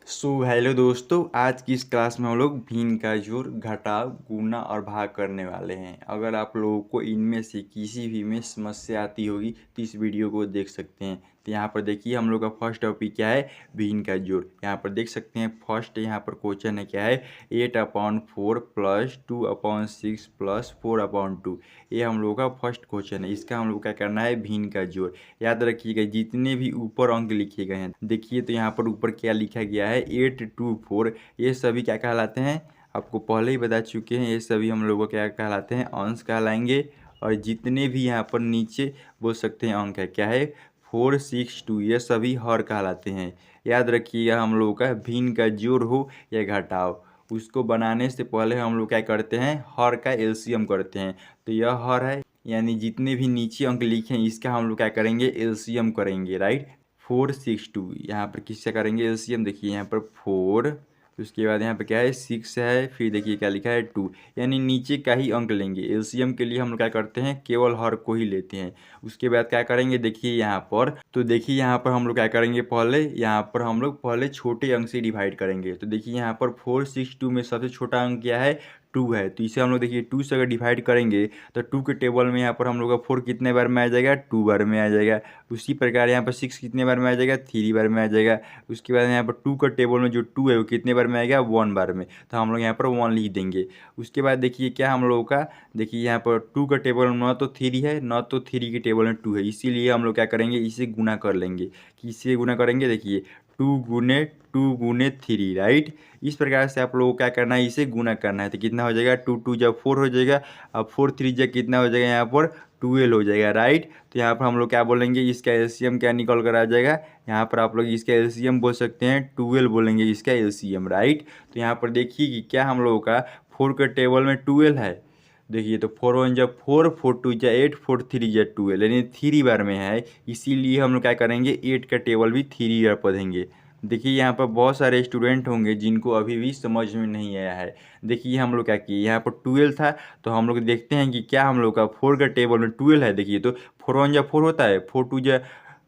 Hello दोस्तों, आज की इस क्लास में हम लोग भिन्न का जोड़, घटाव, गुणा और भाग करने वाले हैं। अगर आप लोगों को इनमें से किसी भी में समस्या आती होगी तो इस वीडियो को देख सकते हैं। तो यहाँ पर देखिए हम लोग का फर्स्ट टॉपिक क्या है, भिन्न का जोड़। यहाँ पर देख सकते हैं फर्स्ट यहाँ पर क्वेश्चन है क्या है, 8/4 प्लस 2/6 प्लस 4/2। ये हम लोग का फर्स्ट क्वेश्चन है। इसका हम लोग क्या करना है, भिन्न का जोड़। याद रखिएगा जितने भी ऊपर अंक लिखे गए हैं, देखिए तो यहाँ पर ऊपर क्या लिखा गया है, 8/2/4। ये सभी क्या कहलाते हैं, आपको पहले ही बता चुके हैं। ये सभी हम लोगों को क्या कहलाते हैं, अंश कहलाएंगे। और जितने भी यहाँ पर नीचे बोल सकते हैं अंक है क्या है, 4, 6, 2, ये सभी हर कहलाते हैं। याद रखिएगा हम लोगों का भिन्न का जोड़ हो या घटाव, उसको बनाने से पहले हम लोग क्या करते हैं, हर का एलसीएम करते हैं। तो यह हर है, यानी जितने भी नीचे अंक लिखे हैं इसका हम लोग क्या करेंगे, एलसीएम करेंगे। राइट, 4, 6, 2 यहाँ पर किससे करेंगे एलसीएम, देखिए यहाँ पर 4, उसके बाद यहाँ पे क्या है 6 है, फिर देखिए क्या लिखा है 2, यानी नीचे का ही अंक लेंगे। एलसीएम के लिए हम लोग क्या करते हैं, केवल हर को ही लेते हैं। उसके बाद क्या करेंगे, देखिए यहाँ पर, तो देखिए यहाँ पर हम लोग क्या करेंगे, पहले यहाँ पर हम लोग पहले छोटे अंक से डिवाइड करेंगे। तो देखिए यहाँ पर 4, 6, 2 में सबसे छोटा अंक क्या है, 2 है। तो इसे हम लोग देखिए 2 से अगर डिवाइड करेंगे तो 2 के टेबल में यहाँ पर हम लोग का 4 कितने बार में आ जाएगा, 2 बार में आ जाएगा। उसी प्रकार यहाँ पर 6 कितने बार में आ जाएगा, 3 बार में आ जाएगा। उसके बाद यहाँ पर 2 का टेबल में जो 2 है वो कितने बार में आएगा, 1 बार में। तो हम लोग यहाँ पर 1 लिख देंगे। उसके बाद देखिए क्या हम लोगों का, देखिए यहाँ पर 2 का टेबल में न तो 3 है, न तो 3 के टेबल में 2 है, इसीलिए हम लोग क्या करेंगे, इसे गुना कर लेंगे। किससे गुना करेंगे, देखिए 2 × 2 × 3। राइट, इस प्रकार से आप लोगों को क्या करना है, इसे गुना करना है। तो कितना हो जाएगा, 2 जब 4 हो जाएगा, अब 4 3 जब कितना हो जाएगा, यहाँ पर 12 हो जाएगा। राइट, तो यहाँ पर हम लोग क्या बोलेंगे, इसका एलसीएम क्या निकल कर आ जाएगा, यहाँ पर आप लोग इसका एलसीएम बोल सकते हैं, 12 बोलेंगे इसका एलसीएम। राइट, तो यहाँ पर देखिए कि क्या हम लोगों का 4 के टेबल में 12 है। देखिए तो 4 1 जब 4, 4 2 जा 8, 4 3 जा 12, यानी 3 बार में है। इसीलिए हम लोग क्या करेंगे, 8 का टेबल भी 3 बार पढ़ेंगे। देखिए यहाँ पर बहुत सारे स्टूडेंट होंगे जिनको अभी भी समझ में नहीं आया है। देखिए हम लोग क्या किए, यहाँ पर 12 था, तो हम लोग देखते हैं कि क्या हम लोग का 4 का टेबल में 12 है। देखिए तो 4 1 जा 4 होता है, 4 2 जा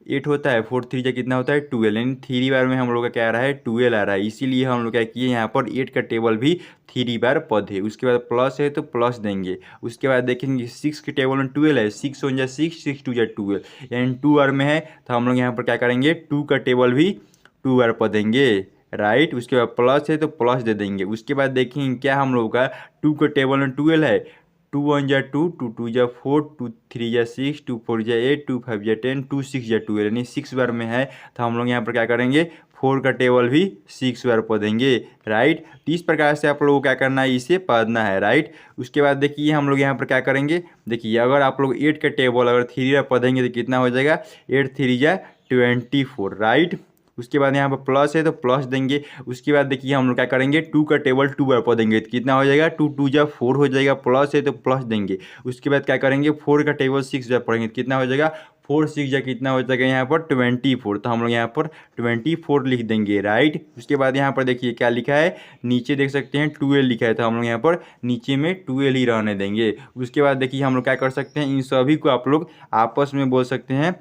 8 होता है, 4 3 जा कितना होता है, 12, यानी 3 बार में हम लोग का क्या आ रहा है, 12 आ रहा है। इसीलिए हम लोग क्या किए, यहाँ पर 8 का टेबल भी 3 बार पढ़े। उसके बाद प्लस है तो प्लस देंगे। उसके बाद देखेंगे 6 के टेबल में 12 है, 6 1 जा 6, 6 2 जा 12, यानी 2 बार में है। तो हम लोग यहाँ पर क्या करेंगे, 2 का टेबल भी 2 बार पढ़ेंगे। राइट, उसके बाद प्लस है तो प्लस दे देंगे। उसके बाद देखेंगे क्या हम लोग का 2 का टेबल में 12 है, 2 1 जा 2, 2 2 जा 4, 2 3 जा 6, 2 4 जा 8, 2 5 जा 10, 2 6 जा 12, यानी 6 बार में है। तो हम लोग यहाँ पर क्या करेंगे, 4 का टेबल भी 6 बार पढ़ेंगे। राइट, तो इस प्रकार से आप लोगों को क्या करना है, इसे पढ़ना है। राइट, उसके बाद देखिए हम लोग यहाँ पर क्या करेंगे, देखिए अगर आप लोग 8 का टेबल अगर 3 बार पढ़ेंगे तो कितना हो जाएगा, 8 3 जा 24। राइट, उसके बाद यहाँ पर प्लस है तो प्लस देंगे। उसके बाद देखिए हम लोग क्या करेंगे, 2 का टेबल 2 बार पढ़ेंगे तो कितना हो जाएगा, 2 2 जा 4 हो जाएगा, प्लस है तो प्लस देंगे। उसके बाद क्या करेंगे, 4 का टेबल 6 बार पढ़ेंगे तो कितना हो जाएगा, 4 6 जा कितना हो जाएगा, यहाँ पर 24। तो हम लोग यहाँ पर 24 लिख देंगे। राइट, उसके बाद यहाँ पर देखिए क्या लिखा है, नीचे देख सकते हैं 12 लिखा है, तो हम लोग यहाँ पर नीचे में 12 ही रहने देंगे। उसके बाद देखिए हम लोग क्या कर सकते हैं, इन सभी को आप लोग आपस में बोल सकते हैं,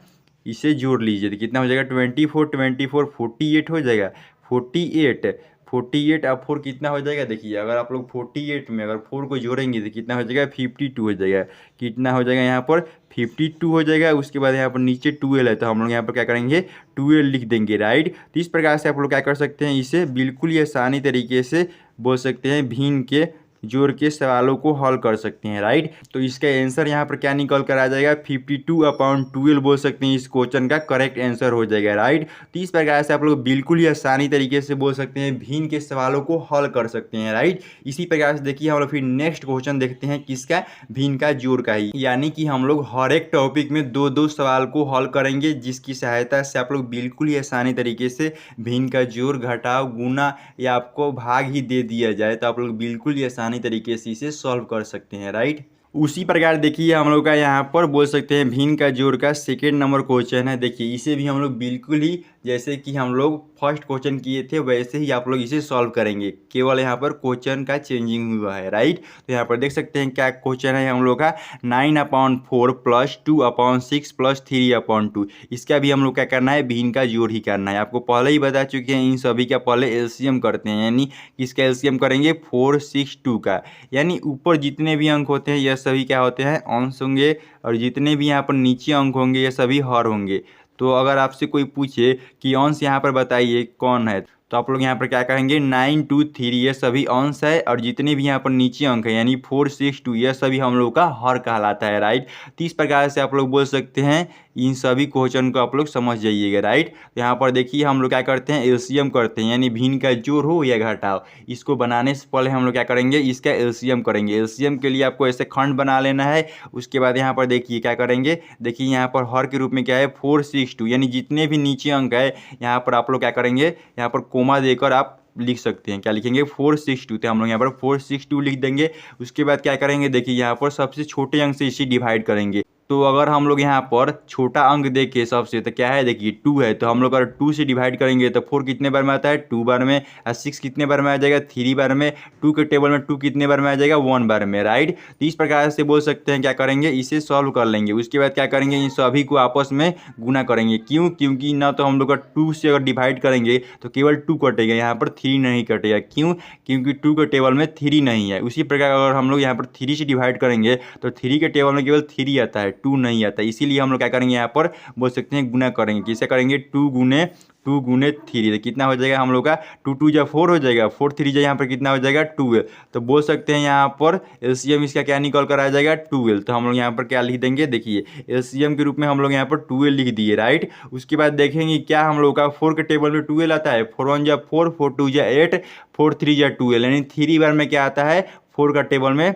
इसे जोड़ लीजिए तो कितना हो जाएगा, 24 24 48 हो जाएगा। 48 48 अब 4 कितना हो जाएगा, देखिए अगर आप लोग 48 में अगर 4 को जोड़ेंगे तो कितना हो जाएगा, 52 हो जाएगा। कितना हो जाएगा, यहाँ पर 52 हो जाएगा। उसके बाद यहाँ पर नीचे 12 है, तो हम लोग यहाँ पर क्या करेंगे, 12 लिख देंगे। राइट, तो इस प्रकार से आप लोग क्या कर सकते हैं, इसे बिल्कुल ही आसानी तरीके से बोल सकते हैं, भिन्न के जोड़ के सवालों को हल कर सकते हैं। राइट, तो इसका आंसर यहाँ पर क्या निकल कर आ जाएगा, 52/12 बोल सकते हैं, इस क्वेश्चन का करेक्ट आंसर हो जाएगा। राइट, तो इस प्रकार से आप लोग बिल्कुल ही आसानी तरीके से बोल सकते हैं, भिन्न के सवालों को हल कर सकते हैं। राइट, इसी प्रकार से देखिए हम लोग फिर नेक्स्ट क्वेश्चन देखते हैं, किसका, भिन्न का जोड़ का ही, यानी कि हम लोग हर एक टॉपिक में दो दो सवाल को हल करेंगे, जिसकी सहायता से आप लोग बिल्कुल ही आसानी तरीके से भिन्न का जोड़, घटाव, गुना या आपको भाग ही दे दिया जाए तो आप लोग बिल्कुल ही आसानी तरीके से इसे सॉल्व कर सकते हैं। राइट, उसी प्रकार देखिए हम लोग का यहाँ पर बोल सकते हैं, भिन्न का जोड़ का सेकेंड नंबर क्वेश्चन है। देखिए इसे भी हम लोग बिल्कुल ही जैसे कि हम लोग फर्स्ट क्वेश्चन किए थे वैसे ही आप लोग इसे सॉल्व करेंगे, केवल यहाँ पर क्वेश्चन का चेंजिंग हुआ है, राइट। तो यहाँ पर देख सकते हैं क्या क्वेश्चन है हम लोग का, 9/4 + 2/6 + 3/2। इसका भी हम लोग क्या करना है, भिन्न का जोड़ ही करना है। आपको पहले ही बता चुके हैं, इन सभी का पहले एलसीएम करते हैं, यानी किसका एलसीएम करेंगे, 4, 6, 2 का। यानी ऊपर जितने भी अंक होते हैं यह सभी क्या होते हैं, अंश होंगे, और जितने भी यहाँ पर नीचे अंक होंगे ये सभी हर होंगे। तो अगर आपसे कोई पूछे कि अंश यहाँ पर बताइए कौन है, तो आप लोग यहाँ पर क्या कहेंगे, 9, 2, 3 ये सभी अंश है, और जितने भी यहाँ पर नीचे अंक है यानी 4, 6, 2 ये सभी हम लोग का हर कहलाता है, राइट। तो इस प्रकार से आप लोग बोल सकते हैं, इन सभी क्वेश्चन को आप लोग समझ जाइएगा, राइट। तो यहाँ पर देखिए हम लोग क्या करते हैं, एलसीएम करते हैं, यानी भिन्न का जोड़ हो या घटाओ, इसको बनाने से पहले हम लोग क्या करेंगे, इसका एलसीएम करेंगे। एलसीएम के लिए आपको ऐसे खंड बना लेना है। उसके बाद यहाँ पर देखिए क्या करेंगे, देखिए यहाँ पर हर के रूप में क्या है, 4, 6, 2, यानी जितने भी नीचे अंक है यहाँ पर आप लोग क्या करेंगे, यहाँ पर कोमा देकर आप लिख सकते हैं, क्या लिखेंगे, 4, 6, 2। तो हम लोग यहाँ पर 4, 6, 2 लिख देंगे। उसके बाद क्या करेंगे, देखिए यहाँ पर सबसे छोटे अंक से इसे डिवाइड करेंगे। तो अगर हम लोग यहाँ पर छोटा अंक देखें सबसे, तो क्या है, देखिए 2 है, तो हम लोग अगर 2 से डिवाइड करेंगे तो 4 कितने बार में आता है, 2 बार में, और 6 कितने बार में आ जाएगा, 3 बार में, 2 के टेबल में 2 कितने बार में आ जाएगा, 1 बार में, राइट। तो इस प्रकार से बोल सकते हैं, क्या करेंगे, इसे सॉल्व कर लेंगे। उसके बाद क्या करेंगे, इन सभी को आपस में गुना करेंगे। क्यों, क्योंकि ना तो हम लोग का 2 से अगर डिवाइड करेंगे तो केवल 2 कटेगा, यहाँ पर 3 नहीं कटेगा। क्यों, क्योंकि 2 के टेबल में 3 नहीं है। उसी प्रकार अगर हम लोग यहाँ पर 3 से डिवाइड करेंगे तो 3 के टेबल में केवल 3 आता है, 2 नहीं आता। इसीलिए हम लोग क्या करेंगे, यहाँ पर बोल सकते हैं गुना करेंगे। किसे करेंगे, 2 गुने 3, तो कितना हो जाएगा हम लोग का, 2 2 जा 4 हो जाएगा, 4 3 जा यहाँ पर कितना हो जाएगा, 12। तो बोल सकते हैं यहाँ पर एलसीएम इसका क्या निकल कर आ जाएगा, 12। तो हम लोग यहाँ पर क्या लिख देंगे, देखिए एलसीएम के रूप में हम लोग यहाँ पर 12 लिख दिए, राइट। उसके बाद देखेंगे क्या हम लोग का 4 के टेबल में 12 आता है, 4 1 जा 4, 4 2 जा 8, 4 3 जा 12, यानी 3 बार में क्या आता है, 4 का टेबल में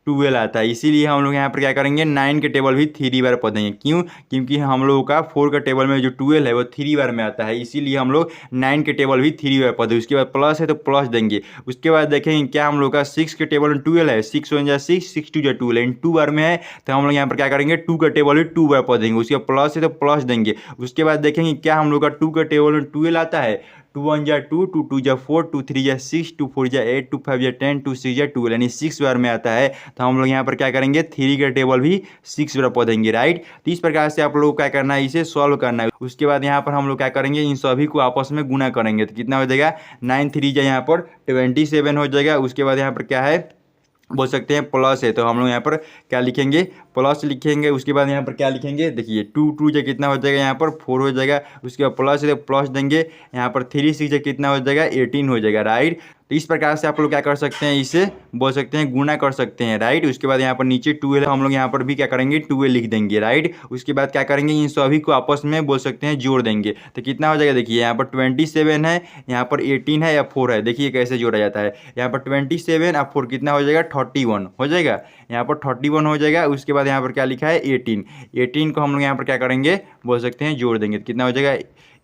12 आता है। इसीलिए हम लोग यहाँ पर क्या करेंगे, 9 के टेबल भी 3 बार पढ़ेंगे। क्यों, क्योंकि हम लोगों का 4 का टेबल में जो 12 है वो 3 बार में आता है, इसीलिए हम लोग 9 के टेबल भी 3 बार पढ़े। उसके बाद प्लस है तो प्लस देंगे। उसके बाद देखेंगे क्या हम लोग का 6 के टेबल में 12 है, 6 1 जा 6, 6 2 जा 12, इन 2 बार में है, तो हम लोग यहाँ पर क्या करेंगे, 2 का टेबल भी 2 बार पढ़ेंगे। उसके बाद प्लस है तो प्लस देंगे। उसके बाद देखेंगे क्या हम लोग का 2 का टेबल में 12 आता है, 2 1 जा 2, 2 2 जा 4, 2 3 जा 6, 2 4 जा 8, 2 5 जा 10, 2 6 जा 12, यानी 6 बार में आता है। तो हम लोग यहाँ पर क्या करेंगे, 3 का टेबल भी 6 बार पढ़ेंगे, राइट। तो इस प्रकार से आप लोगों को क्या करना है, इसे सॉल्व करना है। उसके बाद यहाँ पर हम लोग क्या करेंगे, इन सभी को आपस में गुना करेंगे। तो कितना हो जाएगा, 9 3 जा यहाँ पर 27 हो जाएगा। उसके बाद यहाँ पर क्या है, बोल सकते हैं प्लस है, तो हम लोग यहाँ पर क्या लिखेंगे, प्लस लिखेंगे। उसके बाद यहाँ पर क्या लिखेंगे, देखिए 2 2 जो कितना हो जाएगा, यहाँ पर 4 हो जाएगा। उसके बाद प्लस है तो प्लस देंगे। यहाँ पर 3 6 जो कितना हो जाएगा, 18 हो जाएगा, राइट। तो इस प्रकार से आप लोग क्या कर सकते हैं, इसे बोल सकते हैं गुना कर सकते हैं, राइट। उसके बाद यहाँ पर नीचे 12 है, हम लोग यहाँ पर भी क्या करेंगे, 12 लिख देंगे, राइट। उसके बाद क्या करेंगे, इन सभी को आपस में बोल सकते हैं जोड़ देंगे। तो कितना हो जाएगा, देखिए यहाँ पर 27 है, यहाँ पर 18 है या 4 है, देखिए कैसे जोड़ा जाता है। यहाँ पर 27 और 4 कितना हो जाएगा, 31 हो जाएगा। यहाँ पर 31 हो जाएगा। उसके बाद यहाँ पर क्या लिखा है, 18 को हम लोग यहाँ पर क्या करेंगे, बोल सकते हैं जोड़ देंगे। तो कितना हो जाएगा,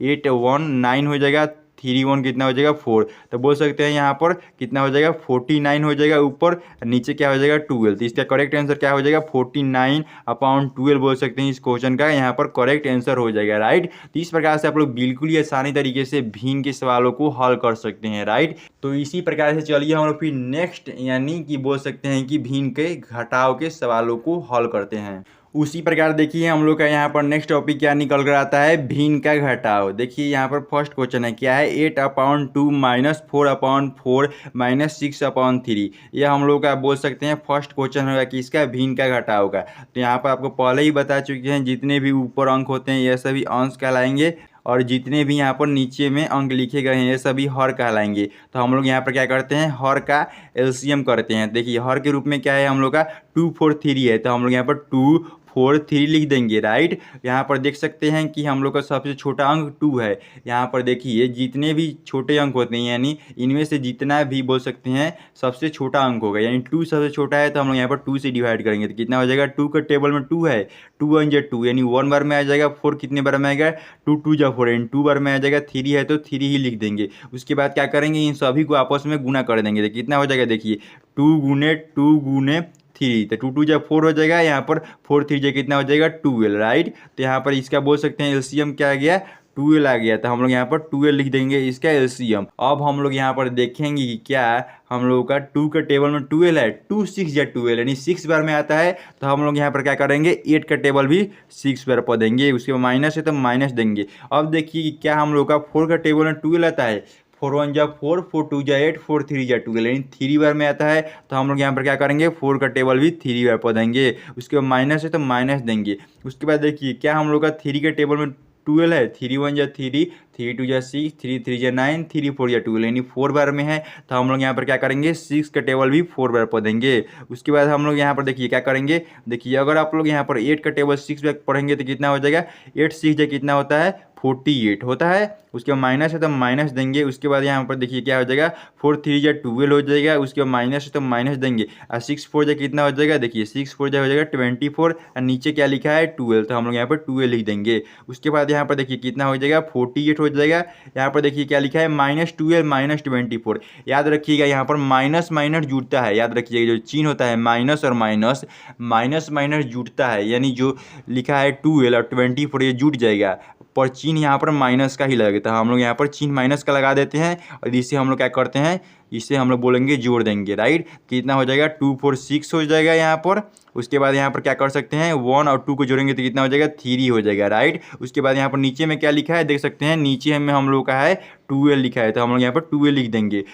8 1 9 हो जाएगा, 3 1 कितना हो जाएगा, 4। तो बोल सकते हैं यहाँ पर कितना हो जाएगा, 49 हो जाएगा ऊपर, नीचे क्या हो जाएगा, 12। तो इसका करेक्ट आंसर क्या हो जाएगा, 49/12 बोल सकते हैं। इस क्वेश्चन का यहाँ पर करेक्ट आंसर हो जाएगा, राइट। तो इस प्रकार से आप लोग बिल्कुल ही आसानी तरीके से भिन्न के सवालों को हल कर सकते हैं, राइट। तो इसी प्रकार से चलिए हम लोग फिर नेक्स्ट, यानी कि बोल सकते हैं कि भिन्न के घटाव के सवालों को हल करते हैं। उसी प्रकार देखिए हम लोग का यहाँ पर नेक्स्ट टॉपिक क्या निकल कर आता है, भिन्न का घटाव। देखिए यहाँ पर फर्स्ट क्वेश्चन है, क्या है, 8/2 -4/4 -6/3। यह हम लोग का बोल सकते हैं फर्स्ट क्वेश्चन होगा कि इसका भिन्न का घटाव का। तो यहाँ पर आपको पहले ही बता चुके हैं, जितने भी ऊपर अंक होते हैं यह सभी अंश कहलाएंगे, और जितने भी यहाँ पर नीचे में अंक लिखे गए हैं ये सभी हर कहलाएंगे। तो हम लोग यहाँ पर क्या करते हैं, हर का एलसीएम करते हैं। देखिए हर के रूप में क्या है हम लोग का, 2 4 3 है, तो हम लोग यहाँ पर 2 4 3 लिख देंगे, राइट। यहाँ पर देख सकते हैं कि हम लोग का सबसे छोटा अंक 2 है। यहाँ पर देखिए जितने भी छोटे अंक होते हैं, यानी इनमें से जितना भी बोल सकते हैं सबसे छोटा अंक होगा, यानी 2 सबसे छोटा है, तो हम लोग यहाँ पर 2 से डिवाइड करेंगे। तो कितना हो जाएगा, 2 के टेबल में 2 है, 2 1 जा 2, यानी 1 बार में आ जाएगा। 4 कितने बार में आएगा, 2 2 जा 4, यानी 2 बार में आ जाएगा। 3 है तो 3 ही लिख देंगे। उसके बाद क्या करेंगे, इन सभी को आपस में गुना कर देंगे। तो कितना हो जाएगा, देखिए 2 गुने 2 गुने 3, तो 2 2 जा 4 हो जाएगा। यहाँ पर 4 3 जा कितना हो जाएगा, 12, राइट। तो यहाँ पर इसका बोल सकते हैं एलसीएम क्या आ गया, 12 आ गया, तो हम लोग यहाँ पर 12 लिख देंगे इसका एलसीएम। अब हम लोग यहाँ पर देखेंगे कि क्या हम लोगों का 2 के टेबल में 12 है, 2 6 या 12 यानी 6 बार में आता है, तो हम लोग यहाँ पर क्या करेंगे 8 का टेबल भी 6 बार पर देंगे, उसके बाद माइनस है तो माइनस देंगे। अब देखिए कि क्या हम लोग का 4 का टेबल में 12 आता है, 4 1 जा 4, 4 2 जा 8, 4 3 जा 12 यानी 3 बार में आता है, तो हम लोग यहाँ पर क्या करेंगे 4 का टेबल भी 3 बार पर देंगे, उसके बाद माइनस है तो माइनस देंगे। उसके बाद देखिए क्या हम लोग का 3 के टेबल में 12 है, 3 1 जा 3, 3 2 जा 6, 3 3 जा 9, 3 4 जा 12 यानी 4 बार में है, तो हम लोग यहाँ पर क्या करेंगे 6 का टेबल भी 4 बार पर देंगे। उसके बाद हम लोग यहाँ पर देखिए क्या करेंगे, देखिए अगर आप लोग यहाँ पर 8 का टेबल 6 बार पढ़ेंगे तो कितना हो जाएगा, 8 6 जा कितना होता है 48 होता है, उसके बाद माइनस है तो माइनस देंगे। उसके बाद यहाँ पर देखिए क्या हो जाएगा 4 3 जा 12 हो जाएगा, उसके बाद माइनस है तो माइनस देंगे, और 6 4 जा कितना हो जाएगा, देखिए 6 4 जा हो जाएगा 24, और नीचे क्या लिखा है 12, तो हम लोग यहाँ पर 12 लिख देंगे। उसके बाद यहाँ पर देखिए कितना हो जाएगा 48 हो जाएगा, यहाँ पर देखिए क्या लिखा है -12 -24। याद रखिएगा यहाँ पर माइनस माइनस जुड़ता है, याद रखिएगा जो चिन्ह होता है माइनस और माइनस, माइनस माइनस जुड़ता है, यानी जो लिखा है 12 और 24 ये जुट जाएगा, पर चिन्ह यहाँ पर माइनस का ही लगेगा, तो हम लोग यहाँ पर चिन्ह माइनस का लगा देते हैं, और इसे हम लोग क्या करते हैं इसे हम लोग बोलेंगे जोड़ देंगे, राइट। कितना हो जाएगा 2 4 6 हो जाएगा यहाँ पर। उसके बाद यहाँ पर क्या कर सकते हैं 1 और 2 को जोड़ेंगे तो कितना हो जाएगा 3 हो जाएगा, राइट। उसके बाद यहाँ पर नीचे में क्या लिखा है देख सकते हैं, नीचे में हम लोग का है 12 लिखा है, तो हम लोग यहाँ पर 12 लिख देंगे।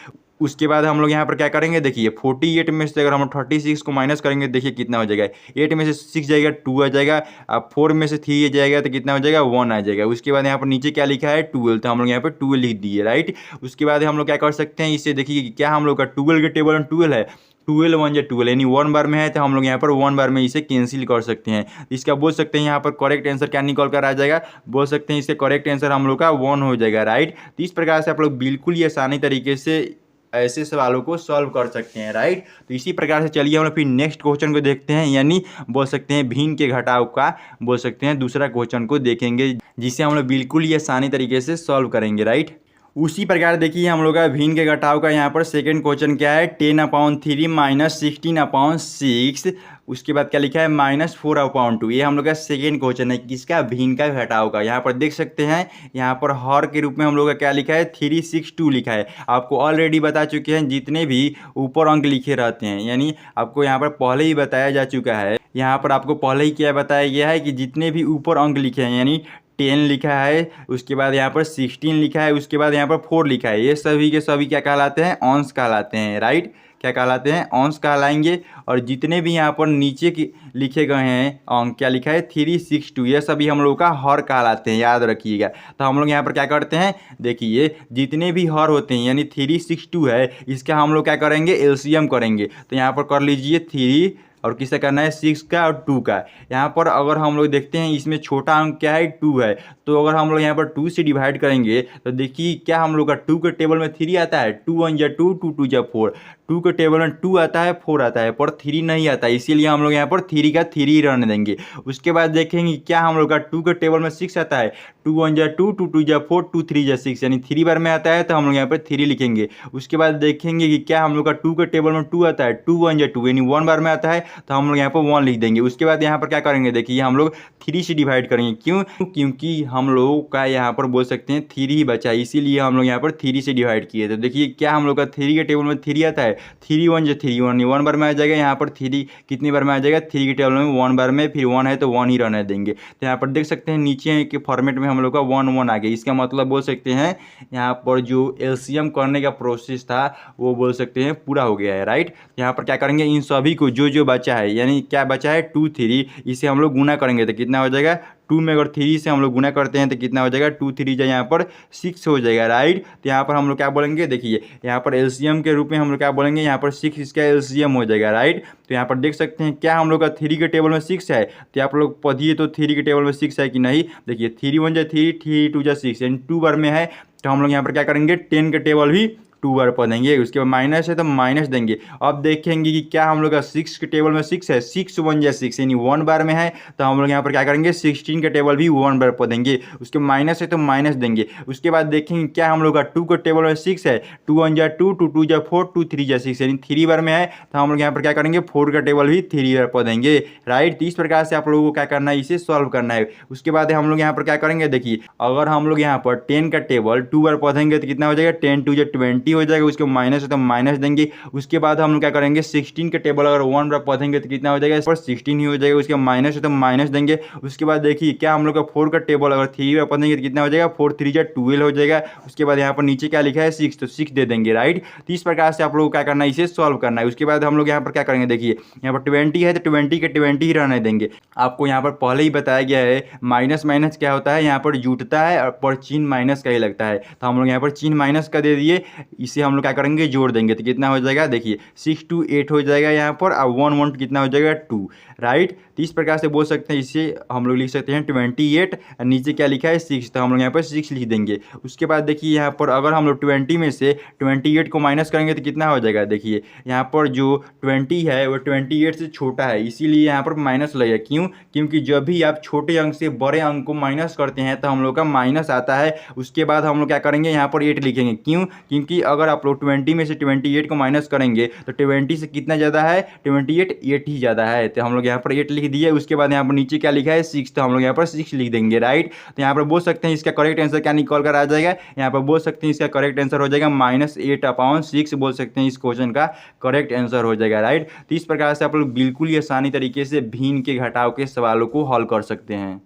उसके बाद हम लोग यहाँ पर क्या करेंगे, देखिए 48 में से अगर हम 36 को माइनस करेंगे देखिए कितना हो जाएगा, 8 में से 6 जाएगा 2 आ जाएगा, अब 4 में से 3 जाएगा तो कितना हो जाएगा 1 आ जाएगा। उसके बाद यहाँ पर नीचे क्या लिखा है 12, तो हम लोग यहाँ पर 12 लिख दिए, राइट। उसके बाद हम लोग क्या कर सकते हैं, इससे देखिए क्या हम लोग का 12 के टेबल में 12 है, 12 1 या 12 यानी 1 बार में है, तो हम लोग यहाँ पर 1 बार में इसे कैंसिल कर सकते हैं। इसका बोल सकते हैं यहाँ पर करेक्ट आंसर क्या निकल कर आ जाएगा, बोल सकते हैं इसके करेक्ट आंसर हम लोग का 1 हो जाएगा, राइट। तो इस प्रकार से आप लोग बिल्कुल ही आसानी तरीके से ऐसे सवालों को सॉल्व कर सकते हैं, राइट। तो इसी प्रकार से चलिए हम लोग फिर नेक्स्ट क्वेश्चन को देखते हैं, यानी बोल सकते हैं भिन्न के घटाव का बोल सकते हैं दूसरा क्वेश्चन को देखेंगे, जिसे हम लोग बिल्कुल ही आसानी तरीके से सॉल्व करेंगे, राइट। उसी प्रकार देखिए हम लोग का भिन्न के घटाव का यहाँ पर सेकंड क्वेश्चन क्या है 10/3 - 16/6। उसके बाद क्या लिखा है -4/2। ये हम लोग का सेकंड क्वेश्चन है किसका भिन्न का घटाव का। यहाँ पर देख सकते हैं यहाँ पर हर के रूप में हम लोग का क्या लिखा है 362 लिखा है। आपको ऑलरेडी बता चुके हैं जितने भी ऊपर अंक लिखे रहते हैं, यानी आपको यहाँ पर पहले ही बताया जा चुका है, यहाँ पर आपको पहले ही क्या बताया गया है कि जितने भी ऊपर अंक लिखे हैं यानी 10 लिखा है, उसके बाद यहाँ पर 16 लिखा है, उसके बाद यहाँ पर 4 लिखा है, ये सभी के सभी क्या कहलाते हैं अंश कहलाते हैं, राइट। क्या कहलाते हैं अंश कहलाएंगे। और जितने भी यहाँ पर नीचे की लिखे गए हैं अंक क्या लिखा है 362, ये सभी हम लोग का हर कहलाते हैं, याद रखिएगा। तो हम लोग यहाँ पर क्या करते हैं देखिए जितने भी हर होते हैं यानी 362 है, इसका हम लोग क्या करेंगे एलसीएम करेंगे। तो यहाँ पर कर लीजिए 3 और किसका करना है 6 का और 2 का। यहाँ पर अगर हम लोग देखते हैं इसमें छोटा अंक क्या है 2 है, तो अगर हम लोग यहाँ पर 2 से डिवाइड करेंगे तो देखिए क्या हम लोग का 2 के टेबल में 3 आता है, 2 1 जा 2, 2 2 जा 4, 2 के टेबल में 2 आता है 4 आता है पर 3 नहीं आता है, इसीलिए हम लोग यहाँ पर 3 का 3 रहने देंगे। उसके बाद देखेंगे क्या हम लोग का 2 के टेबल में 6 आता है, 2 1 जा 2, 2 2 जा 4, 2 3 जा 6 यानी 3 बार में आता है, तो हम लोग यहाँ पर 3 लिखेंगे। उसके बाद देखेंगे कि क्या हम लोग का 2 के टेबल में 2 आता है, 2 1 जा 2 यानी 1 बार में आता है, तो हम लोग यहाँ पर 1 लिख देंगे। उसके बाद यहाँ पर क्या करेंगे देखिए हम लोग 3 से डिवाइड करेंगे, क्यों क्योंकि हम लोग का यहाँ पर बोल सकते हैं 3 ही बचा, इसीलिए हम लोग यहाँ पर 3 से डिवाइड किए। तो देखिए क्या हम लोग का 3 के टेबल में 3 आता है, 3 1 जा 3 1 बार में आ जाएगा, यहाँ पर 3 कितनी बार में आ जाएगा 3 के टेबल में 1 बार में, फिर 1 है तो 1 ही रहने देंगे। तो यहाँ पर देख सकते हैं नीचे के फॉर्मेट में हम लोग का 1 1 आ गया, इसका मतलब बोल सकते हैं यहाँ पर जो एलसीएम करने का प्रोसेस था वो बोल सकते हैं पूरा हो गया है, राइट। यहाँ पर क्या करेंगे इन सभी को जो जो बचा है यानी क्या बचा है 2 3, इसे हम लोग गुना करेंगे तो कितना हो जाएगा 2 में अगर 3 से हम लोग गुना करते हैं तो कितना हो जाएगा 2 3 जा यहाँ पर 6 हो जाएगा, राइट। तो यहाँ पर हम लोग क्या बोलेंगे देखिए यहाँ पर एलसीएम के रूप में हम लोग क्या बोलेंगे यहाँ पर 6 इसका एलसीएम हो जाएगा, राइट। तो यहाँ पर देख सकते हैं क्या हम लोग का 3 के टेबल में 6 है, तो आप लोग पढ़िए तो 3 के टेबल में 6 है कि नहीं। देखिए 3 1 जा 3, 3 2 जा 6 यानी 2 बार में है, तो हम लोग यहाँ पर क्या करेंगे 10 के टेबल भी 2 बार पढ़ेंगे। उसके बाद माइनस है तो माइनस देंगे। अब देखेंगे कि क्या हम लोग का 6 के टेबल में 6 है, 6 1 जा 6 यानी 1 बार में है, तो हम लोग यहाँ पर क्या करेंगे 16 के टेबल भी 1 बार पढ़ेंगे। उसके माइनस है तो माइनस देंगे। उसके बाद देखेंगे क्या हम लोग का 2 के टेबल में 6 है, 2 1 जा 2, 2 2 जा 4, 2 3 जा 6 यानी 3 बार में है, तो हम लोग यहाँ पर क्या करेंगे 4 का टेबल भी 3 बार पढ़ेंगे, राइट। तो इस प्रकार से आप लोगों को क्या करना है, इसे सॉल्व करना है। उसके बाद हम लोग यहाँ पर क्या करेंगे, देखिए अगर हम लोग यहाँ पर 10 का टेबल 2 बार पढ़ेंगे तो कितना हो जाएगा, 10 2 जा 20 हो जाएगा। उसके माइनस है तो माइनस देंगे। उसके बाद हम लोग क्या करेंगे 16 के टेबल अगर 1 बार पढ़ेंगे तो कितना हो जाएगा, इस पर 16 ही हो जाएगा। उसके माइनस है तो माइनस देंगे। उसके बाद देखिए क्या हम लोग का 4 का टेबल अगर 3 बार पढ़ेंगे तो कितना हो जाएगा, 4 3 जा 12 हो जाएगा। उसके बाद यहाँ पर नीचे क्या लिखा है 6, तो 6 दे देंगे, राइट। तो इस प्रकार से आप लोग को क्या करना है, इसे सॉल्व करना है। उसके बाद हम लोग यहाँ पर क्या करेंगे, देखिए यहाँ पर 20 है तो 20 के 20 ही रहने देंगे। आपको यहाँ पर पहले ही बताया गया है माइनस माइनस क्या होता है, यहाँ पर जुटता है और पर चिन्ह माइनस का ही लगता है, तो हम लोग यहाँ पर चिन्ह माइनस का दे दिए। इसे हम लोग क्या करेंगे जोड़ देंगे, तो कितना हो जाएगा, देखिए 6 2 8 हो जाएगा यहाँ पर, और 1 1 कितना हो जाएगा 2, राइट। तो इस प्रकार से बोल सकते हैं, इसे हम लोग लिख सकते हैं 28 और नीचे क्या लिखा है 6, तो हम लोग यहाँ पर 6 लिख देंगे। उसके बाद देखिए यहाँ पर अगर हम लोग 20 में से 28 को माइनस करेंगे तो कितना हो जाएगा, देखिए यहाँ पर जो 20 है वो 28 से छोटा है, इसीलिए यहाँ पर माइनस लगेगा। क्यों, क्योंकि जब भी आप छोटे अंक से बड़े अंक को माइनस करते हैं तो हम लोग का माइनस आता है। उसके बाद हम लोग क्या करेंगे, यहाँ पर 8 लिखेंगे। क्यों, क्योंकि अगर आप लोग 20 में से 28 को माइनस करेंगे तो 20 से कितना ज़्यादा है, 28 8 ही ज़्यादा है, तो हम लोग यहाँ पर 8 लिख दिए। उसके बाद यहाँ पर नीचे क्या लिखा है 6, तो हम लोग यहाँ पर 6 लिख देंगे, राइट। तो यहाँ पर बोल सकते हैं इसका करेक्ट आंसर क्या निकल कर आ जाएगा, यहाँ पर बोल सकते हैं इसका करेक्ट आंसर हो जाएगा -8/6 बोल सकते हैं, इस क्वेश्चन का करेक्ट आंसर हो जाएगा, राइट। तो इस प्रकार से आप लोग बिल्कुल ही आसानी तरीके से भिन्न के घटाव के सवालों को हल कर सकते हैं।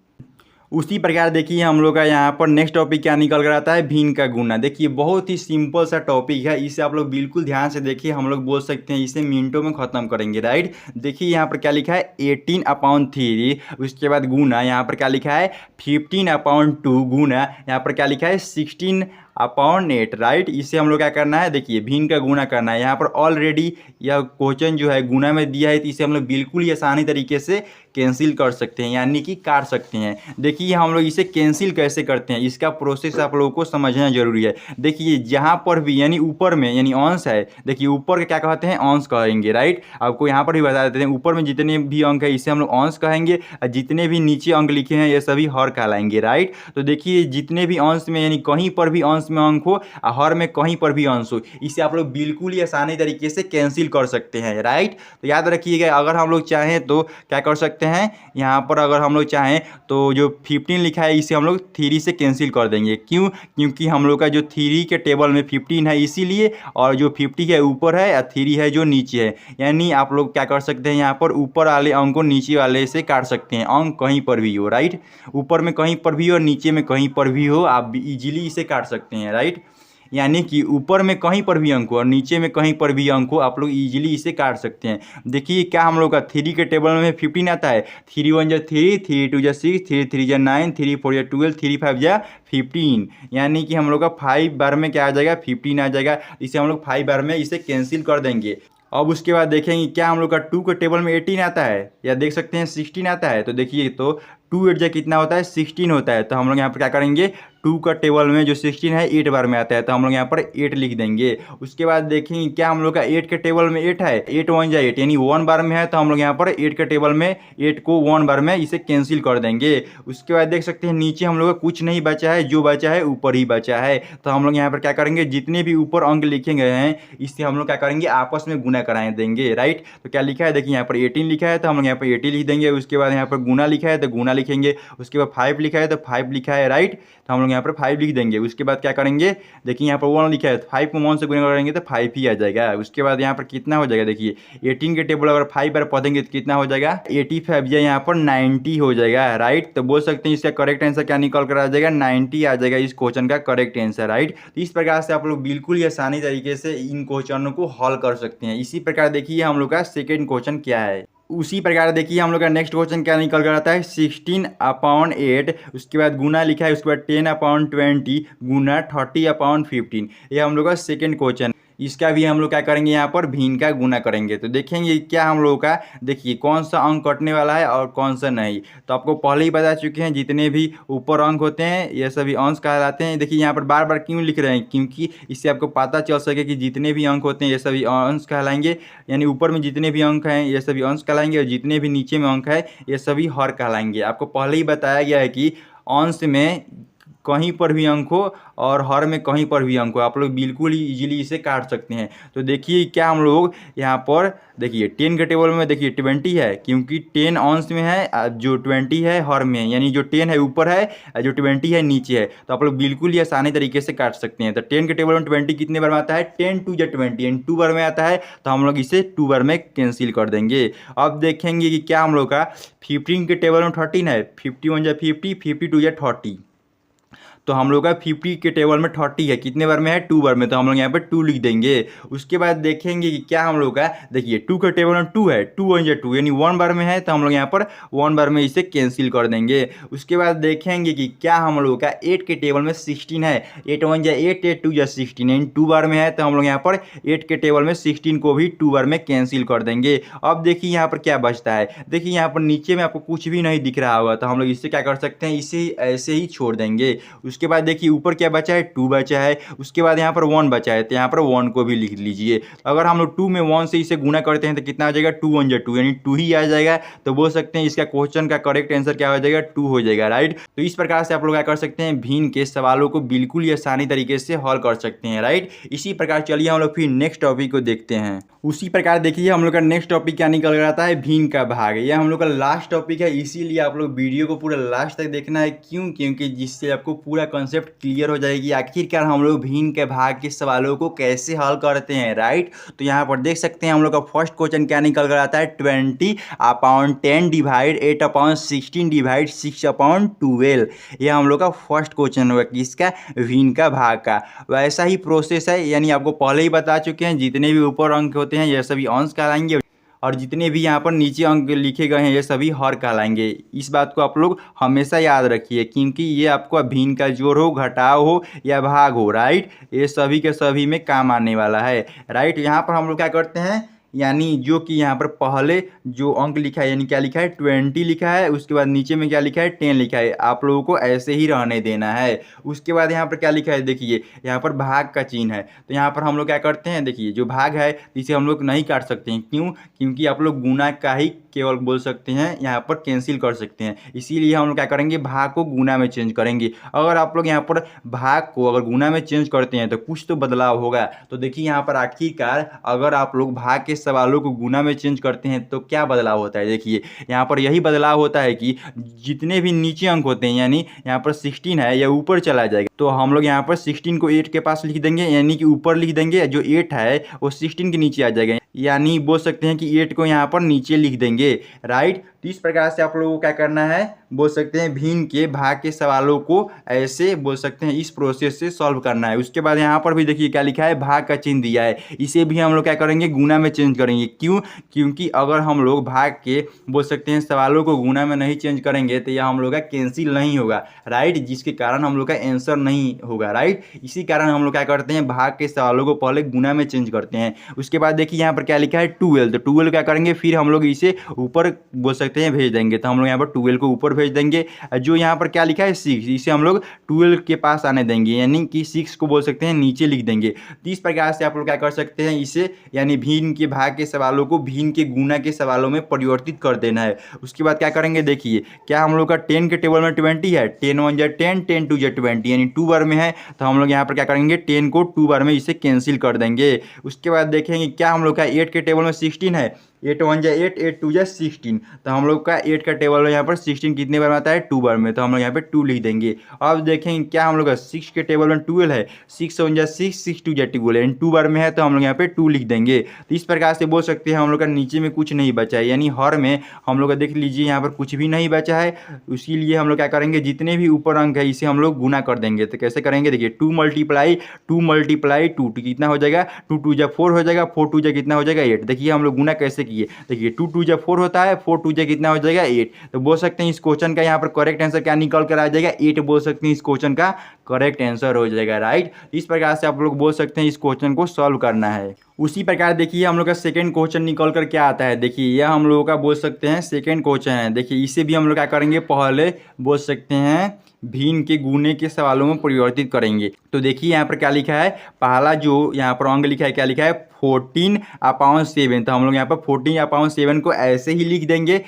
उसी प्रकार देखिए हम लोग का यहाँ पर नेक्स्ट टॉपिक क्या निकल कर आता है, भिन्न का गुना। देखिए बहुत ही सिंपल सा टॉपिक है, इसे आप लोग बिल्कुल ध्यान से देखिए। हम लोग बोल सकते हैं इसे मिनटों में खत्म करेंगे, राइट। देखिए यहाँ पर क्या लिखा है 18/3, उसके बाद गुना यहाँ पर क्या लिखा है 15/2, गुना यहाँ पर क्या लिखा है 16/8, राइट। इसे हम लोग क्या करना है, देखिए भिन्न का गुना करना है। यहाँ पर ऑलरेडी यह क्वेश्चन जो है गुना में दिया है, तो इसे हम लोग बिल्कुल ही आसानी तरीके से कैंसिल कर सकते हैं, यानी कि काट सकते हैं। देखिए हम लोग इसे कैंसिल कैसे करते हैं, इसका प्रोसेस आप लोगों को समझना जरूरी है। देखिए जहाँ पर भी यानी ऊपर में यानी अंश है, देखिए ऊपर के क्या कहते हैं अंश कहेंगे, राइट। आपको यहाँ पर भी बता देते हैं, ऊपर में जितने भी अंक है इसे हम लोग अंश कहेंगे, और जितने भी नीचे अंक लिखे हैं ये सभी हर कहलाएंगे, राइट। तो देखिए जितने भी अंश में यानी कहीं पर भी अंश में अंक हो और हर में कहीं पर भी अंश हो, इसे आप लोग बिल्कुल ही आसानी तरीके से कैंसिल कर सकते हैं, राइट। तो याद रखिएगा, अगर हम लोग चाहें तो क्या कर सकते हैं, यहाँ पर अगर हम लोग चाहें तो जो 15 लिखा है इसे हम लोग 3 से कैंसिल कर देंगे। क्यों, क्योंकि हम लोग का जो 3 के टेबल में 15 है इसीलिए, और जो 50 है ऊपर है और 3 है जो नीचे है, यानी आप लोग क्या कर सकते हैं यहाँ पर ऊपर वाले अंक को नीचे वाले से काट सकते हैं, अंक कहीं पर भी हो, राइट। ऊपर में कहीं पर भी हो और नीचे में कहीं पर भी हो, आप इजीली इसे काट सकते हैं, राइट। यानी कि ऊपर में कहीं पर भी अंक हो और नीचे में कहीं पर भी अंक हो, आप लोग इजीली इसे काट सकते हैं। देखिए क्या हम लोग का 3 के टेबल में 15 आता है, 3 1 जा 3, 3 2 जा 6, 3 3 जा 9, 3 4 जा 12, 3 5 जा 15, यानी कि हम लोग का 5 बार में क्या आ जाएगा 15 आ जाएगा। इसे हम लोग 5 बार में इसे कैंसिल कर देंगे। अब उसके बाद देखेंगे क्या हम लोग का 2 के टेबल में 18 आता है, या देख सकते हैं 16 आता है। तो देखिए तो 2 8 जा कितना होता है 16 होता है, तो हम लोग यहाँ पर क्या करेंगे 2 का टेबल में जो 16 है 8 बार में आता है, तो हम लोग यहाँ पर 8 लिख देंगे। उसके बाद देखेंगे क्या हम लोग का 8 के टेबल में 8 है, 8 1 जा 8 यानी 1 बार में है, तो हम लोग यहाँ पर 8 के टेबल में 8 को 1 बार में इसे कैंसिल कर देंगे। उसके बाद देख सकते हैं नीचे हम लोग का कुछ नहीं बचा है, जो बचा है ऊपर ही बचा है, तो हम लोग यहाँ पर क्या करेंगे जितने भी ऊपर अंक लिखे गए हैं इससे हम लोग क्या करेंगे आपस में गुना करा देंगे, राइट। तो क्या लिखा है देखिए यहाँ पर 18 लिखा है, तो हम लोग यहाँ पर 18 लिख देंगे। उसके बाद यहाँ पर गुना लिखा है तो गुना लिखेंगे। उसके बाद 5 लिखा है तो 5 लिखा है, राइट, तो हम लोग यहाँ पर 5 लिख देंगे। उसके बाद क्या करेंगे, देखिए यहाँ पर 1 लिखा है, 5 को 1 से गुना करेंगे तो 5 ही आ जाएगा। उसके बाद यहाँ पर कितना हो जाएगा, देखिए 18 के टेबल अगर 5 बार पढ़ेंगे तो कितना हो जाएगा 85 या यहाँ पर 90 हो जाएगा, राइट। तो बोल सकते हैं इसका करेक्ट आंसर क्या निकल कर आ जाएगा 90 आ जाएगा इस क्वेश्चन का करेक्ट आंसर, राइट। तो इस प्रकार से आप लोग बिल्कुल ही आसानी तरीके से इन क्वेश्चनों को हल कर सकते हैं। इसी प्रकार देखिए हम लोग का सेकेंड क्वेश्चन क्या है। उसी प्रकार देखिए हम लोग का नेक्स्ट क्वेश्चन क्या निकल कर आता है 16/8, उसके बाद गुना लिखा है, उसके बाद 10/20 गुना 30/15, ये हम लोग का सेकेंड क्वेश्चन। इसका भी हम लोग क्या करेंगे, यहाँ पर भिन्न का गुना करेंगे। तो देखेंगे क्या हम लोगों का, देखिए कौन सा अंक कटने वाला है और कौन सा नहीं। तो आपको पहले ही बता चुके हैं, जितने भी ऊपर अंक होते हैं ये सभी अंश कहलाते हैं। देखिए यहाँ पर बार बार क्यों लिख रहे हैं, क्योंकि इससे आपको पता चल सके कि जितने भी अंक होते हैं ये सभी अंश कहलाएंगे, यानी ऊपर में जितने भी अंक हैं ये सभी अंश कहलाएंगे, और जितने भी नीचे में अंक है ये सभी हर कहलाएंगे। आपको पहले ही बताया गया है कि अंश में कहीं पर भी अंक हो और हर में कहीं पर भी अंक हो, आप लोग बिल्कुल ही इजीली इसे काट सकते हैं। तो देखिए क्या हम लोग यहाँ पर देखिए 10 के टेबल में देखिए 20 है, क्योंकि 10 अंश में है, जो 20 है हर में, यानी जो 10 है ऊपर है, जो 20 है नीचे है। तो आप लोग बिल्कुल ही आसानी तरीके से काट सकते हैं। तो 10 के टेबल में 20 कितने बार में आता है, 10 टू या 20, यानी 2 बार में आता है, तो हम लोग इसे 2 बार में कैंसिल कर देंगे। अब देखेंगे कि क्या हम लोग का 15 के टेबल में 13 है, 51 या 50, 52 या 30। तो हम लोग का 50 के टेबल में 30 है, कितने बार में है, 2 बार में, तो हम लोग यहाँ पर 2 लिख देंगे। उसके बाद देखेंगे कि क्या हम लोग का, देखिए 2 के टेबल में 2 है, 2 1 2, यानी 1 बार में है, तो हम लोग यहाँ पर 1 बार में इसे कैंसिल कर देंगे। उसके बाद देखेंगे कि क्या हम लोग का 8 के टेबल में 16 है, 8 1 8, 8 2 16, यानी 2 बार में है, तो हम लोग यहाँ पर 8 के टेबल में 16 को भी 2 बार में कैंसिल कर देंगे। अब देखिए यहाँ पर क्या बचता है, देखिए यहाँ पर नीचे में आपको कुछ भी नहीं दिख रहा होगा, तो हम लोग इससे क्या कर सकते हैं, इसे ऐसे ही छोड़ देंगे। उसके बाद देखिए ऊपर क्या बचा है, 2 बचा है। उसके बाद यहाँ पर 1 बचा है, तो यहाँ पर 1 को भी लिख लीजिए। अगर हम लोग 2 में 1 से इसे गुना करते हैं तो कितना आ जाएगा, 2 1 2, यानी 2 ही आ जाएगा। तो बोल सकते हैं इसका क्वेश्चन का करेक्ट आंसर क्या हो जाएगा, 2 हो जाएगा, राइट। तो इस प्रकार से आप लोग क्या कर सकते हैं, भिन्न के सवालों को बिल्कुल ही आसानी तरीके से हल कर सकते हैं, राइट। इसी प्रकार चलिए हम लोग फिर नेक्स्ट टॉपिक को देखते हैं। उसी प्रकार देखिए हम लोग का नेक्स्ट टॉपिक क्या निकल कर आता है, भिन्न का भाग। यह हम लोग का लास्ट टॉपिक है, इसीलिए आप लोग वीडियो को पूरा लास्ट तक देखना है। क्यों, क्योंकि जिससे आपको पूरा कॉन्सेप्ट क्लियर हो जाएगी आखिरकार हम लोग भिन्न के भाग के सवालों को कैसे हल करते हैं, राइट। तो यहाँ पर देख सकते हैं हम लोग का फर्स्ट क्वेश्चन क्या निकल कर आता है, 20/10 डिवाइड 8/16 डिवाइड 6/12। यह हम लोग का फर्स्ट क्वेश्चन होगा किसका, भिन्न का भाग का। वैसा ही प्रोसेस है, यानी आपको पहले ही बता चुके हैं, जितने भी ऊपर अंक होते हैं ये सभी अंश कहलाएंगे, और जितने भी यहाँ पर नीचे अंक लिखे गए हैं ये सभी हर कहलाएंगे। इस बात को आप लोग हमेशा याद रखिए, क्योंकि ये आपको भिन्न का जोड़ हो, घटाव हो या भाग हो, राइट, ये सभी के सभी में काम आने वाला है, राइट। यहाँ पर हम लोग क्या करते हैं, यानी जो कि यहाँ पर पहले जो अंक लिखा है, यानी क्या लिखा है, 20 लिखा है, उसके बाद नीचे में क्या लिखा है, 10 लिखा है, आप लोगों को ऐसे ही रहने देना है। उसके बाद यहाँ पर क्या लिखा है, देखिए यहाँ पर भाग का चिन्ह है, तो यहाँ पर हम लोग क्या करते हैं, देखिए जो भाग है इसे हम लोग नहीं काट सकते हैं। क्यों, क्योंकि आप लोग गुना का ही केवल बोल सकते हैं, यहाँ पर कैंसिल कर सकते हैं। इसीलिए हम लोग क्या करेंगे, भाग को गुना में चेंज करेंगे। अगर आप लोग यहाँ पर भाग को अगर गुना में चेंज करते हैं तो कुछ तो बदलाव होगा। तो देखिए यहाँ पर आखिरकार अगर आप लोग भाग के सवालों को गुना में चेंज करते हैं तो क्या बदलाव होता है, देखिए यहाँ पर यही बदलाव होता है कि जितने भी नीचे अंक होते हैं, यानी यहाँ पर 16 है या ऊपर चला जाएगा, तो हम लोग यहाँ पर 16 को 8 के पास लिख देंगे, यानी कि ऊपर लिख देंगे, जो 8 है वो 16 के नीचे आ जाएगा, यानी बोल सकते हैं कि 8 को यहाँ पर नीचे लिख देंगे, राइट। तो इस प्रकार से आप लोगों को क्या करना है, बोल सकते हैं भिन्न के भाग के सवालों को ऐसे बोल सकते हैं इस प्रोसेस से सॉल्व करना है। उसके बाद यहाँ पर भी देखिए क्या लिखा है, भाग का चिन्ह दिया है, इसे भी हम लोग क्या करेंगे, गुना में चेंज करेंगे। क्यों, क्योंकि अगर हम लोग भाग के बोल सकते हैं सवालों को गुना में नहीं चेंज करेंगे तो यह हम लोग का कैंसिल नहीं होगा, राइट, जिसके कारण हम लोग का आंसर नहीं होगा, राइट। इसी कारण हम लोग क्या करते हैं, भाग के सवालों को पहले गुना में चेंज करते हैं। उसके बाद देखिए यहाँ पर क्या लिखा है, 12, तो 12 क्या करेंगे, फिर हम लोग इसे ऊपर बोल सकते हैं भेज देंगे, तो हम लोग यहाँ पर 12 को ऊपर भेज देंगे। जो यहाँ पर क्या लिखा है 6, इसे हम लोग 12 के पास आने देंगे, यानी कि 6 को बोल सकते हैं नीचे लिख देंगे। तो इस प्रकार से आप लोग क्या कर सकते हैं, इसे यानी भिन्न के भाग के सवालों को भिन्न के गुना के सवालों में परिवर्तित कर देना है। उसके बाद क्या करेंगे, देखिए क्या हम लोग का 10 के टेबल में 20 है, 10 1 10, 10 2 20, यानी 2 बार में है, तो हम लोग यहाँ पर क्या करेंगे, 10 को 2 बार में इसे कैंसिल कर देंगे। उसके बाद देखेंगे क्या हम लोग का 8 के टेबल में 16 है, 8 1 8, 8 2 16, तो हम लोग का 8 का टेबल यहाँ पर 16 कितने बार में आता है, 2 बार में, तो हम लोग यहाँ पे 2 लिख देंगे। अब देखेंगे क्या हम लोग का 6 के टेबल में 12 है, 6 1 6, 6 2 12, यानी 2 बार में है, तो हम लोग यहाँ पे 2 लिख देंगे। तो इस प्रकार से बोल सकते हैं हम लोग का नीचे में कुछ नहीं बचा है, यानी हर में हम लोग का देख लीजिए यहाँ पर कुछ भी नहीं बचा है। इसीलिए हम लोग क्या करेंगे, जितने भी ऊपर अंक है इसे हम लोग गुना कर देंगे। तो कैसे करेंगे, देखिए 2 × 2 कितना हो जाएगा, 2 2 4 हो जाएगा, 4 2 कितना हो जाएगा 8। देखिए हम लोग गुना कैसे देखिए देखिए 2 2 जब 4 होता है, 4 2 जब कितना हो जाएगा 8। तो बोल सकते हैं इस क्वेश्चन का यहाँ पर करेक्ट आंसर क्या निकल कर आ जाएगा 8 बोल सकते हैं इस क्वेश्चन का करेक्ट आंसर हो जाएगा, राइट। इस प्रकार से आप लोग बोल सकते हैं इस क्वेश्चन को सॉल्व करना है। उसी प्रकार देखिए हम लोग का सेकंड क्वेश्चन निकल कर क्या आता है, देखिए यह हम लोगों का बोल सकते हैं सेकंड क्वेश्चन है। देखिए इसे भी हम लोग क्या करेंगे, पहले बोल सकते हैं भिन्न के गुणे के सवालों में परिवर्तित करेंगे। तो देखिए यहाँ पर क्या लिखा है, पहला जो यहाँ पर अंक लिखा है क्या लिखा है 14/7। तो हम लोग यहाँ पर 14/7 को ऐसे ही लिख देंगे,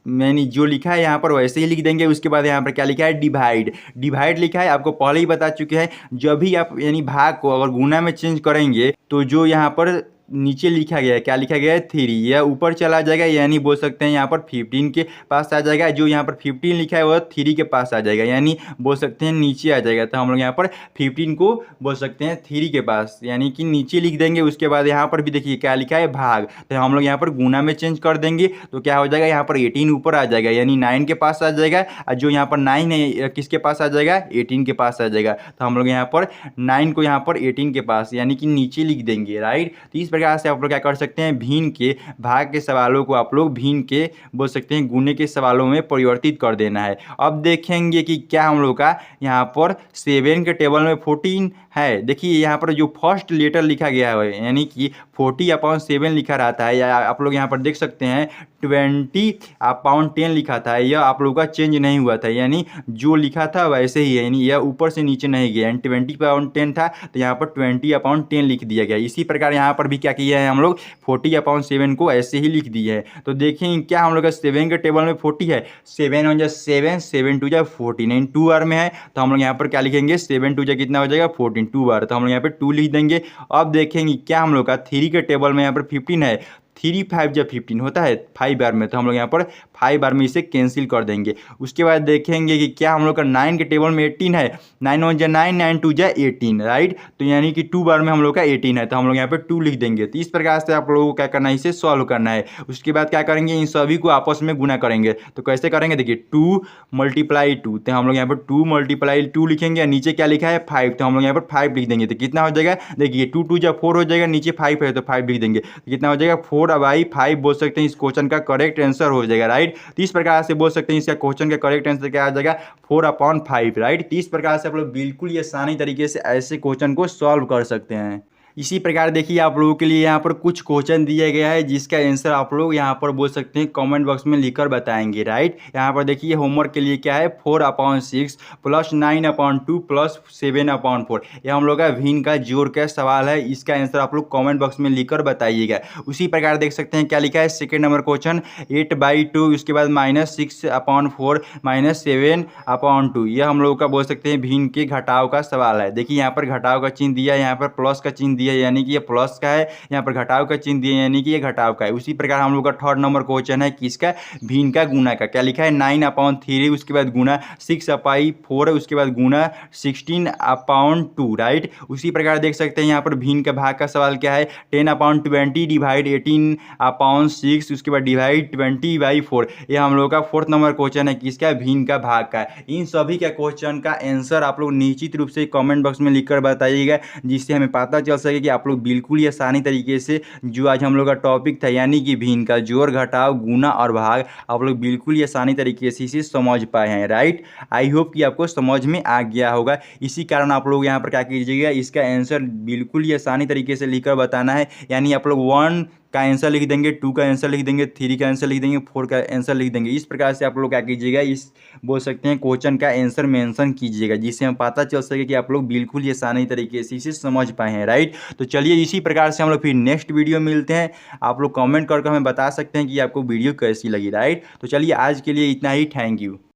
मैंने जो लिखा है यहाँ पर वैसे ही लिख देंगे। उसके बाद यहाँ पर क्या लिखा है डिवाइड, डिवाइड लिखा है, आपको पहले ही बता चुके हैं। जब भी आप यानी भाग को अगर गुना में चेंज करेंगे तो जो यहाँ पर नीचे लिखा गया है क्या लिखा गया है 3, यह ऊपर चला जाएगा, यानी बोल सकते हैं यहाँ पर 15 के पास आ जाएगा। जो यहाँ पर 15 लिखा है वह 3 के पास आ जाएगा, यानी बोल सकते हैं नीचे आ जाएगा। तो हम लोग यहाँ पर 15 को बोल सकते हैं 3 के पास, यानी कि नीचे लिख देंगे। उसके बाद यहाँ पर भी देखिए क्या लिखा है भाग, तो हम लोग यहाँ पर गुना में चेंज कर देंगे। तो क्या हो जाएगा यहाँ पर 18 ऊपर आ जाएगा, यानी 9 के पास आ जाएगा। और जो यहाँ पर 9 है किसके पास आ जाएगा 18 के पास आ जाएगा। तो हम लोग यहाँ पर 9 को यहाँ पर 18 के पास यानी कि नीचे लिख देंगे, राइट। तो इस प्रकार से आप लोग क्या कर सकते हैं, भिन्न के भाग के सवालों को आप लोग भिन्न के बोल सकते हैं गुने के सवालों में परिवर्तित कर देना है। अब देखेंगे कि क्या हम लोग का यहाँ पर 7 के टेबल में 14 है। देखिए यहाँ पर जो फर्स्ट लेटर लिखा गया है यानी कि 40/7 लिखा रहता है, या आप लोग यहाँ पर देख सकते हैं 20/10 लिखा था। यह आप लोगों का चेंज नहीं हुआ था, यानी जो लिखा था वैसे ही है, यानी यह ऊपर से नीचे नहीं गया। 20/10 था तो यहाँ पर 20/10 लिख दिया गया। इसी प्रकार यहाँ पर भी क्या किया है हम लोग 40/7 को ऐसे ही लिख दिए है। तो देखें क्या हम लोग का 7 के टेबल में 40 है, 7 1 7, 7 2 49, 2 बार में है। तो हम लोग यहाँ पर क्या लिखेंगे 7 2 कितना हो जाएगा 14, 2 बार। तो हम लोग यहाँ पे 2 लिख देंगे। अब देखेंगे क्या हम लोग का 3 के टेबल में यहाँ पर 15 है, 3 5 जब 15 होता है 5 बार में। तो हम लोग यहाँ पर 5 बार में इसे कैंसिल कर देंगे। उसके बाद देखेंगे कि क्या हम लोग का 9 के टेबल में 18 है, 9 1 9, 9 2 18, राइट। तो यानी कि 2 बार में हम लोग का 18 है, तो हम लोग यहाँ पे 2 लिख देंगे। तो इस प्रकार से आप लोगों को क्या करना है, इसे सॉल्व करना है। उसके बाद क्या करेंगे, इन सभी को आपस में गुना करेंगे। तो कैसे करेंगे, देखिए 2 × 2, तो हम लोग यहाँ पर 2 × 2 लिखेंगे। नीचे क्या लिखा है 5, तो हम लोग यहाँ पर 5 लिख देंगे। तो कितना हो जाएगा, देखिए 2 2 जब 4 हो जाएगा, नीचे 5 है तो 5 लिख देंगे। तो कितना हो जाएगा 4/5 बोल सकते हैं इस क्वेश्चन का करेक्ट आंसर हो जाएगा, राइट। तो इस प्रकार से बोल सकते हैं इसका क्वेश्चन का करेक्ट आंसर क्या आ जाएगा 4/5, राइट। तो इस प्रकार से आप लोग बिल्कुल ये आसानी तरीके से ऐसे क्वेश्चन को सॉल्व कर सकते हैं। इसी प्रकार देखिए आप लोगों के लिए यहाँ पर कुछ क्वेश्चन दिया गया है जिसका आंसर आप लोग यहाँ पर बोल सकते हैं कमेंट बॉक्स में लिखकर बताएंगे, राइट। यहाँ पर देखिए होमवर्क के लिए क्या है 4/6 + 9/2 + 7/4। यह हम लोग का भिन्न का जोड़ का सवाल है। इसका आंसर आप लोग कमेंट बॉक्स में लिखकर बताइएगा। उसी प्रकार देख सकते हैं क्या लिखा है सेकेंड नंबर क्वेश्चन 8/2, उसके बाद -6/4 -7/2। यह हम लोग का बोल सकते हैं भिन्न के घटाव का सवाल है। देखिए यहाँ पर घटाव का चिन्ह दिया है, यहाँ पर प्लस का चिन्ह दिया यानी कि ये प्लस का है, यहाँ पर घटाव का चिन्ह दिया यानी कि ये घटाव का है। उसी प्रकार हम लोग का थर्ड नंबर क्वेश्चन है किसका, भिन्न का गुना का। क्या लिखा है 9/3, उसके बाद गुना 6/4, उसके बाद गुना 16/2, राइट। उसी प्रकार देख सकते हैं यहाँ पर भिन्न का भाग का सवाल क्या है 10/20 डिवाइड 18/6, उसके बाद डिवाइड 20/4। यह हम लोग का फोर्थ नंबर क्वेश्चन है किसका, भिन्न का भाग का। इन सभी का क्वेश्चन का आंसर आप लोग निश्चित रूप से कमेंट बॉक्स में लिखकर बताइएगा, जिससे हमें पता चल सके कि आप लोग बिल्कुल ही आसानी तरीके से जो आज हम लोग का टॉपिक था यानी कि भिन्न का जोड़ घटाव गुना और भाग आप लोग बिल्कुल ही आसानी तरीके से इसे समझ पाए हैं, राइट। आई होप कि आपको समझ में आ गया होगा। इसी कारण आप लोग यहाँ पर क्या कीजिएगा, इसका आंसर बिल्कुल ही आसानी तरीके से लिखकर बताना है। यानी आप लोग 1 का आंसर लिख देंगे, 2 का आंसर लिख देंगे, 3 का आंसर लिख देंगे, 4 का आंसर लिख देंगे। इस प्रकार से आप लोग क्या कीजिएगा, इस बोल सकते हैं क्वेश्चन का आंसर मेंशन कीजिएगा, जिससे हमें पता चल सके कि आप लोग बिल्कुल ही आसानी तरीके से इसे समझ पाए हैं, राइट। तो चलिए इसी प्रकार से हम लोग फिर नेक्स्ट वीडियो मिलते हैं। आप लोग कमेंट करके हमें बता सकते हैं कि आपको वीडियो कैसी लगी, राइट। तो चलिए आज के लिए इतना ही, थैंक यू।